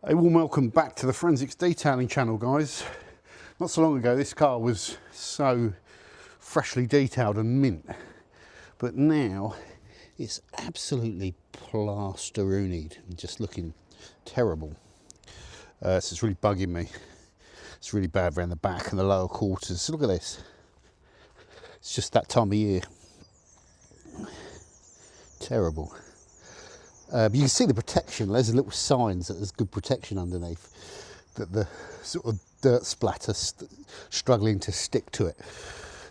A warm welcome back to the Forensics Detailing channel, guys. Not so long ago this car was so freshly detailed and mint, but now it's absolutely plasteroonied and just looking terrible. So it's really bugging me. It's really bad around the back and the lower quarters. So look at this. It's just that time of year. Terrible. But you can see the protection. There's little signs that there's good protection underneath, that the sort of dirt splatter struggling to stick to it.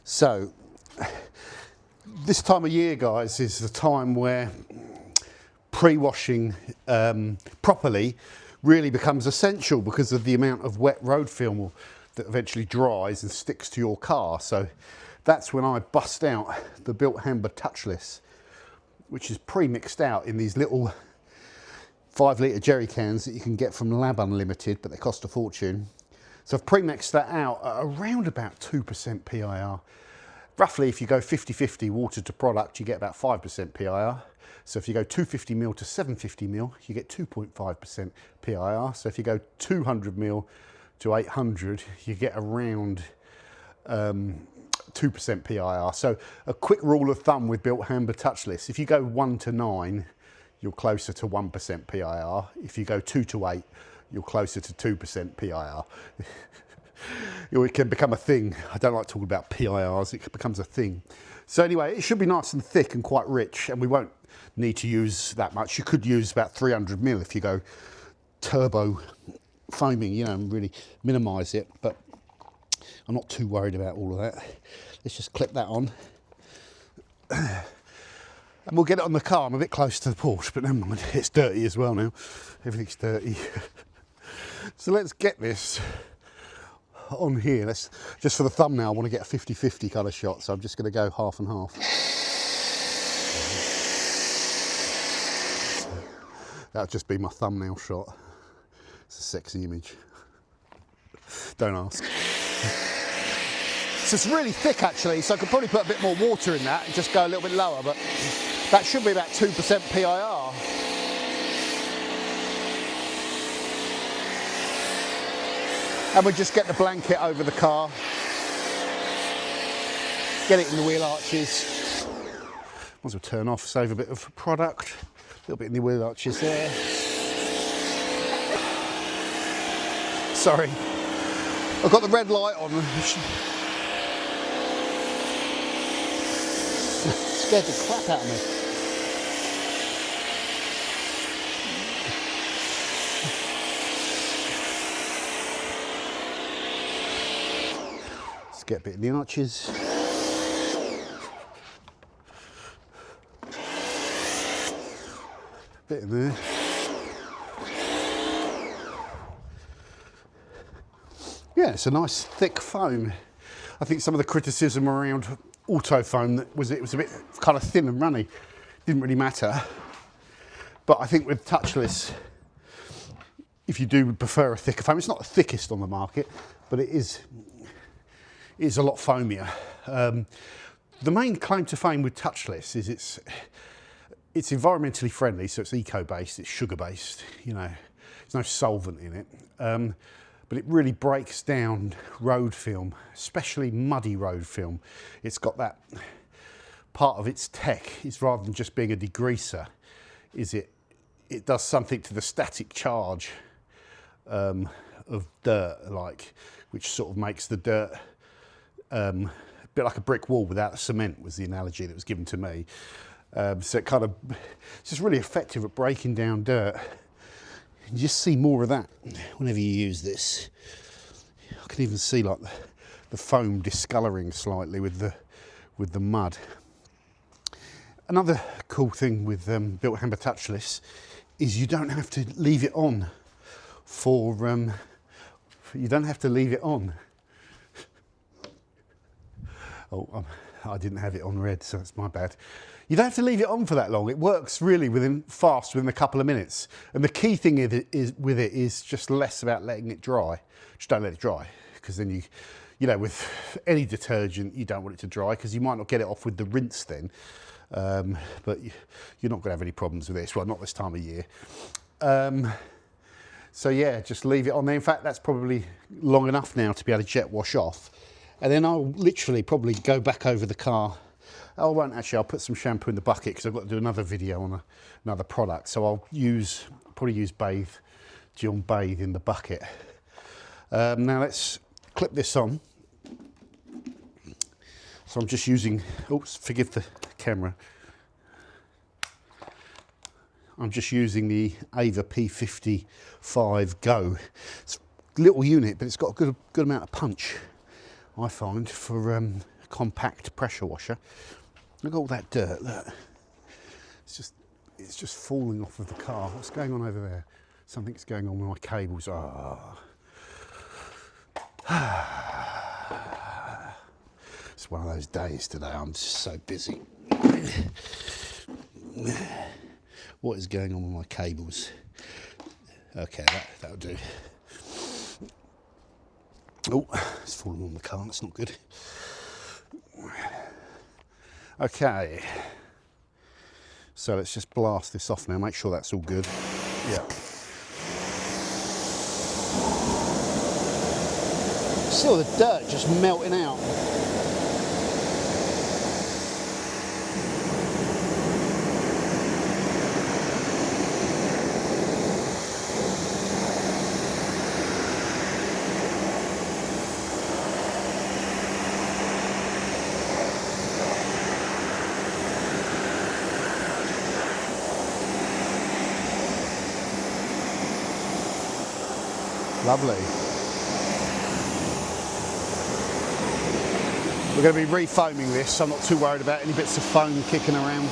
So this time of year, guys, is the time where pre-washing properly really becomes essential because of the amount of wet road film that eventually dries and sticks to your car. So that's when I bust out the Bilt Hamber touchless, which is pre-mixed out in these little 5 litre jerry cans that you can get from Lab Unlimited, but they cost a fortune. So I've pre-mixed that out at around about 2% PIR. Roughly, if you go 50-50 water to product, you get about 5% PIR. So if you go 250ml to 750ml, you get 2.5% PIR. So if you go 200ml to 800, you get around 2% PIR. So a quick rule of thumb with Bilt Hamber touchless: if you go 1 to 9, you're closer to 1% PIR. If you go 2 to 8, you're closer to 2% PIR. It can become a thing. I don't like talking about PIRs, it becomes a thing. So anyway, it should be nice and thick and quite rich, and we won't need to use that much. You could use about 300ml if you go turbo foaming, you know, and really minimise it, but I'm not too worried about all of that. Let's just clip that on. And we'll get it on the car. I'm a bit close to the Porsche, but never mind. It's dirty as well now. Everything's dirty. So let's get this on here. Let's, just for the thumbnail, I want to get a 50-50 colour shot, so I'm just going to go half and half. That'll just be my thumbnail shot. It's a sexy image. Don't ask. So it's really thick actually, so I could probably put a bit more water in that and just go a little bit lower, but that should be about 2% PIR. And we'll just get the blanket over the car, get it in the wheel arches. Might as well turn off, save a bit of product. A little bit in the wheel arches there. Sorry, I've got the red light on. Scared the crap out of me. Let's get a bit in the arches. Bit in there. Yeah, it's a nice thick foam. I think some of the criticism around auto foam was it was a bit kind of thin and runny. Didn't really matter. But I think with touchless, if you do prefer a thicker foam, it's not the thickest on the market, but it is a lot foamier. The main claim to fame with touchless is it's environmentally friendly, so it's eco-based, it's sugar-based, you know, there's no solvent in it. But it really breaks down road film, especially muddy road film. It's got that part of its tech is, rather than just being a degreaser, is it does something to the static charge of dirt, like, which sort of makes the dirt a bit like a brick wall without the cement, was the analogy that was given to me. So it kind of, it's just really effective at breaking down dirt. You just see more of that whenever you use this. I can even see like the foam discolouring slightly with the mud. Another cool thing with Bilt Hamber touchless is you don't have to leave it on for you don't have to leave it on. Oh, I didn't have it on red, so that's my bad. You don't have to leave it on for that long. It works really within a couple of minutes. And the key thing with it is just less about letting it dry. Just don't let it dry, because then you know, with any detergent, you don't want it to dry because you might not get it off with the rinse then. But you're not going to have any problems with this. Well, not this time of year. So yeah, just leave it on there. In fact, that's probably long enough now to be able to jet wash off. And then I'll literally probably go back over the car. I won't actually, I'll put some shampoo in the bucket because I've got to do another video on another product. So I'll probably use John Bathe in the bucket. Now let's clip this on. So I'm just using, oops, forgive the camera. I'm just using the Ava P55 Go. It's a little unit, but it's got a good amount of punch, I find, for a compact pressure washer. Look at all that dirt, look. It's just falling off of the car. What's going on over there? Something's going on with my cables. It's one of those days today. I'm just so busy. What is going on with my cables? Okay, that'll do. Oh, it's falling on the car. That's not good. Okay. So let's just blast this off now. Make sure that's all good. Yeah. See all the dirt just melting out. Lovely. We're going to be refoaming this, so I'm not too worried about any bits of foam kicking around.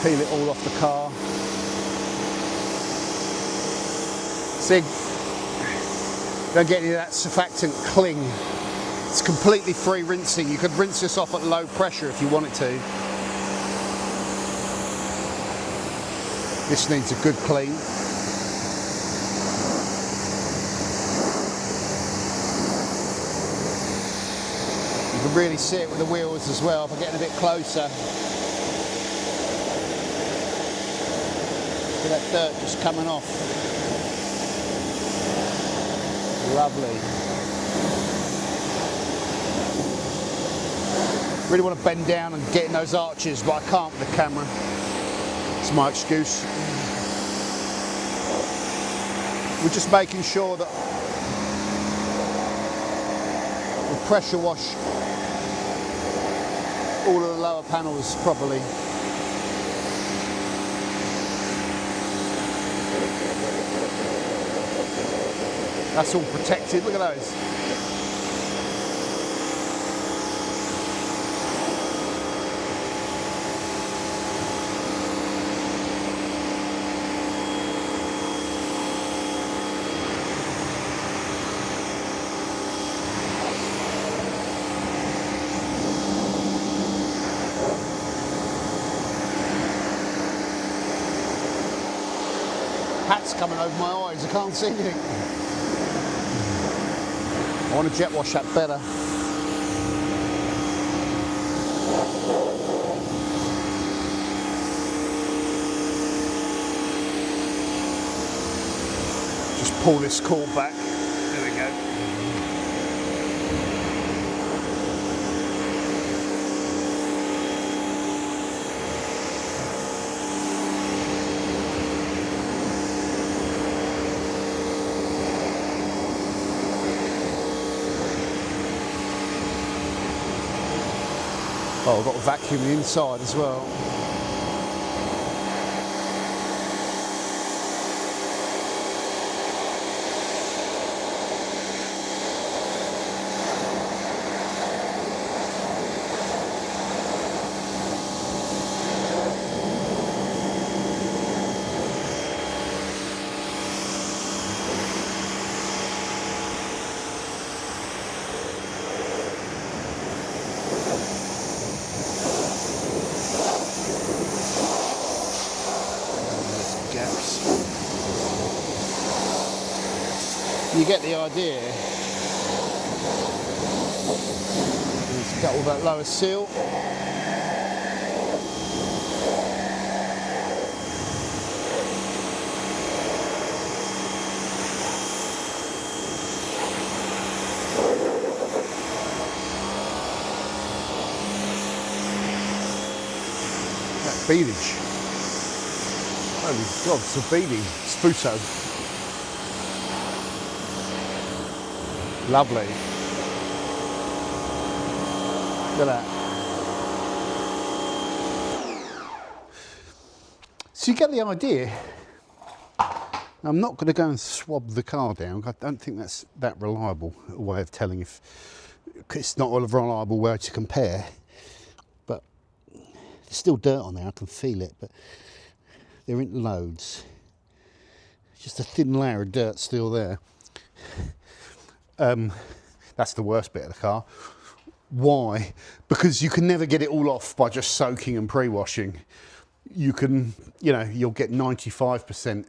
Peel it all off the car. See, don't get any of that surfactant cling. It's completely free rinsing. You could rinse this off at low pressure if you wanted to. This needs a good clean. You can really see it with the wheels as well if I'm getting a bit closer. See that dirt just coming off. Lovely. Really want to bend down and get in those arches, but I can't with the camera. It's my excuse. We're just making sure that we pressure wash all of the lower panels properly. That's all protected, look at those. Hat's coming over my eyes, I can't see anything. I want to jet wash that better. Just pull this cord back. There we go. Oh, I've got to vacuum the inside as well. You get the idea. Let's cut all that lower seal. beadage. Holy God, it's a beading. Sputo. Lovely. Look at that. So you get the idea. I'm not going to go and swab the car down. I don't think that's that reliable a way of telling if it's not a reliable way to compare. But there's still dirt on there. I can feel it, but there ain't loads. Just a thin layer of dirt still there. That's the worst bit of the car. Why? Because you can never get it all off by just soaking and pre-washing. You can, you'll get 95%.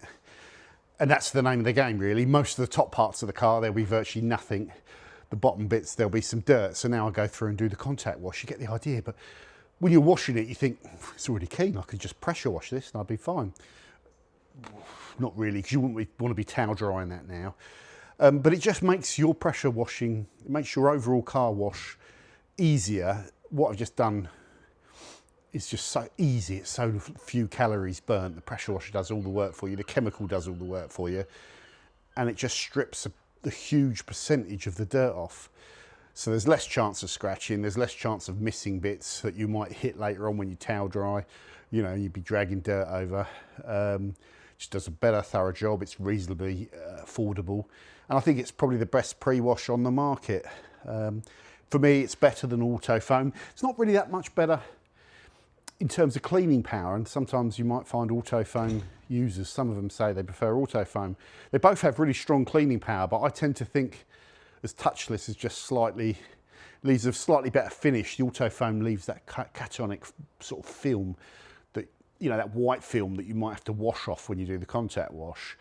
And that's the name of the game, really. Most of the top parts of the car, there'll be virtually nothing. The bottom bits, there'll be some dirt. So now I go through and do the contact wash. You get the idea. But when you're washing it, you think, it's already clean. I could just pressure wash this and I'd be fine. Not really, because you wouldn't want to be towel drying that now. But it just makes your pressure washing, it makes your overall car wash easier. What I've just done is just so easy. It's so few calories burnt. The pressure washer does all the work for you. The chemical does all the work for you. And it just strips the huge percentage of the dirt off. So there's less chance of scratching. There's less chance of missing bits that you might hit later on when you towel dry. You'd be dragging dirt over. Just does a better, thorough job. It's reasonably affordable. And I think it's probably the best pre-wash on the market. For me, it's better than auto foam. It's not really that much better in terms of cleaning power, and sometimes you might find auto foam users, some of them say they prefer auto foam. They both have really strong cleaning power, but I tend to think as touchless is just leaves a slightly better finish. The auto foam leaves that cationic sort of film, that that white film that you might have to wash off when you do the contact wash.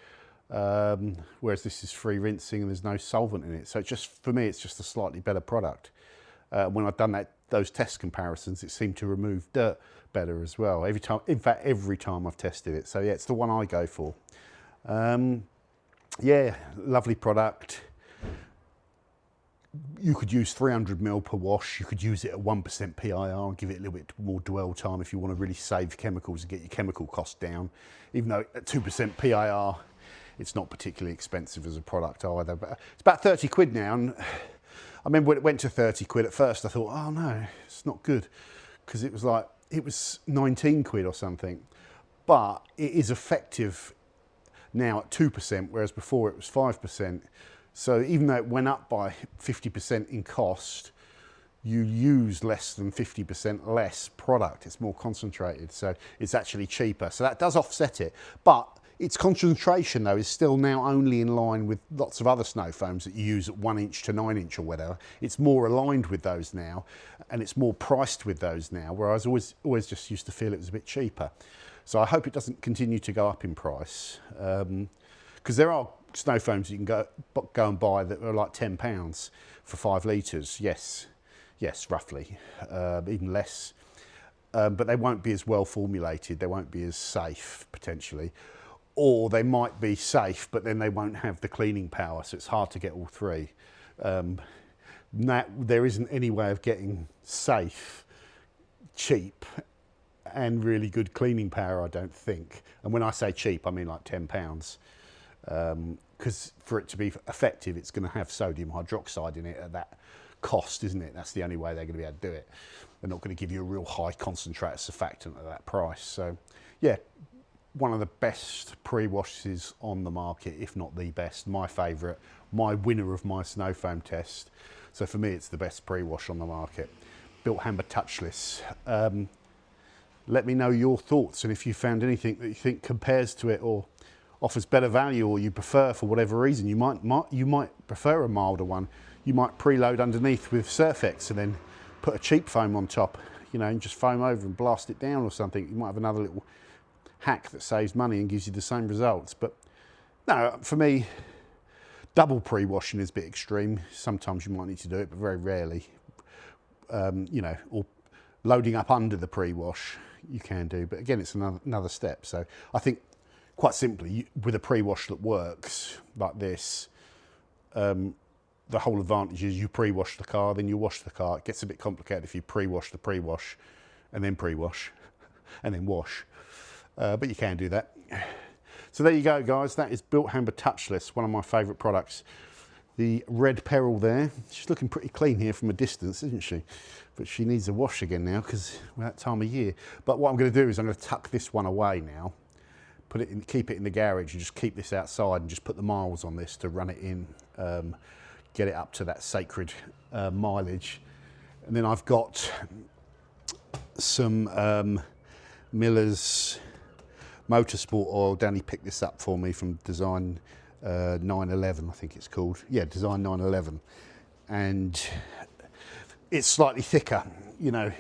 Whereas this is free rinsing and there's no solvent in it. So for me, it's just a slightly better product. When I've done those test comparisons, it seemed to remove dirt better as well. Every time I've tested it. So yeah, it's the one I go for. Yeah, lovely product. You could use 300 ml per wash. You could use it at 1% PIR and give it a little bit more dwell time if you want to really save chemicals and get your chemical cost down. Even though at 2% PIR, it's not particularly expensive as a product either. But it's about 30 quid now. And I remember when it went to 30 quid at first, I thought, oh no, it's not good. Because it was 19 quid or something. But it is effective now at 2%, whereas before it was 5%. So even though it went up by 50% in cost, you use less than 50% less product. It's more concentrated, so it's actually cheaper. So that does offset it. But its concentration, though, is still now only in line with lots of other snow foams that you use at 1 inch to 9 inch or whatever. It's more aligned with those now, and it's more priced with those now, whereas I always just used to feel it was a bit cheaper. So I hope it doesn't continue to go up in price, because there are snow foams you can go and buy that are like £10 for 5 litres. Yes, roughly, even less. But they won't be as well formulated. They won't be as safe, potentially. Or they might be safe, but then they won't have the cleaning power, so it's hard to get all three. There isn't any way of getting safe, cheap, and really good cleaning power, I don't think. And when I say cheap, I mean like £10. Because for it to be effective, it's going to have sodium hydroxide in it at that cost, isn't it? That's the only way they're going to be able to do it. They're not going to give you a real high concentrated surfactant at that price. So, yeah, one of the best pre-washes on the market, if not the best. My favourite, my winner of my snow foam test. So for me, it's the best pre-wash on the market. Bilt Hamber Touchless. Let me know your thoughts, and if you found anything that you think compares to it or offers better value, or you prefer for whatever reason. You might prefer a milder one. You might preload underneath with Surfex and then put a cheap foam on top, and just foam over and blast it down or something. You might have another little hack that saves money and gives you the same results. But no, for me, double pre-washing is a bit extreme. Sometimes you might need to do it, but very rarely. Or loading up under the pre-wash, you can do. But again, it's another step. So I think, quite simply, with a pre-wash that works like this, the whole advantage is you pre-wash the car, then you wash the car. It gets a bit complicated if you pre-wash the pre-wash and then pre-wash. and then wash. But you can do that. So there you go, guys. That is Bilt Hamber Touchless, one of my favourite products. The red Peril there. She's looking pretty clean here from a distance, isn't she? But she needs a wash again now because we're that time of year. But what I'm going to do is I'm going to tuck this one away now, put it in, keep it in the garage, and just keep this outside and just put the miles on this to run it in, get it up to that sacred mileage. And then I've got some Miller's Motorsport oil. Danny picked this up for me from Design 911, I think it's called. Yeah, Design 911. And it's slightly thicker. You know,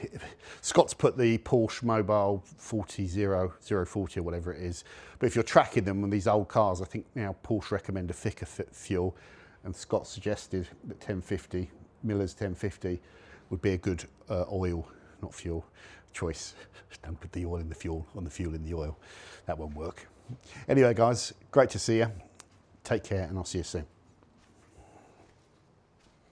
Scott's put the Porsche Mobile 040 or whatever it is. But if you're tracking them on these old cars, I think now Porsche recommend a thicker fuel. And Scott suggested that 1050, Miller's 1050 would be a good oil, not fuel, choice. Don't put the oil in the fuel, on the fuel in the oil. That won't work. Anyway, guys, great to see you. Take care, and I'll see you soon.